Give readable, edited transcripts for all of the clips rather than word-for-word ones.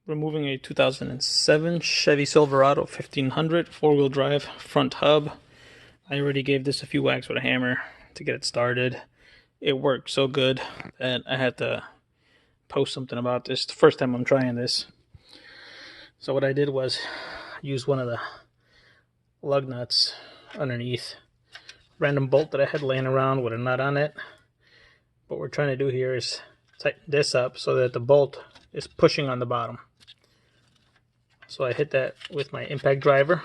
Removing a 2007 Chevy Silverado 1500 four-wheel drive front hub. I already gave this a few whacks with a hammer to get it started. It worked so good that I had to post something about this. The first time I'm trying this. So what I did was use one of the lug nuts underneath. Random bolt that I had laying around with a nut on it. What we're trying to do here is tighten this up so that the bolt is pushing on the bottom. So I hit that with my impact driver.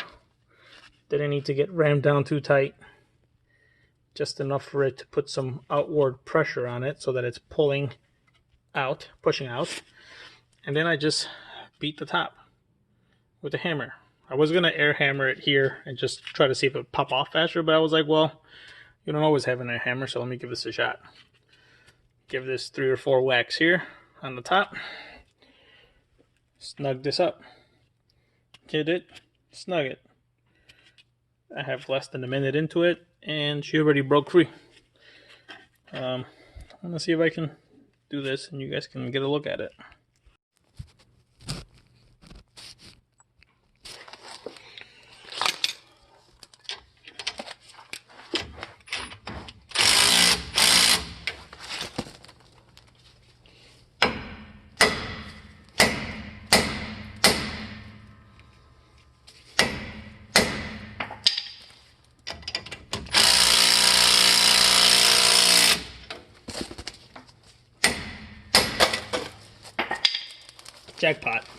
Didn't need to get rammed down too tight. Just enough for it to put some outward pressure on it so that it's pulling out, pushing out. And then I just beat the top with a hammer. I was going to air hammer it here and just try to see if it would pop off faster, but I was like, well, you don't always have an air hammer, so let me give this a shot. Give this 3 or 4 whacks here on the top. Snug this up. Hit it, snug it. I have less than a minute into it, and she already broke free. I'm going to see if I can do this, and you guys can get a look at it. Jackpot.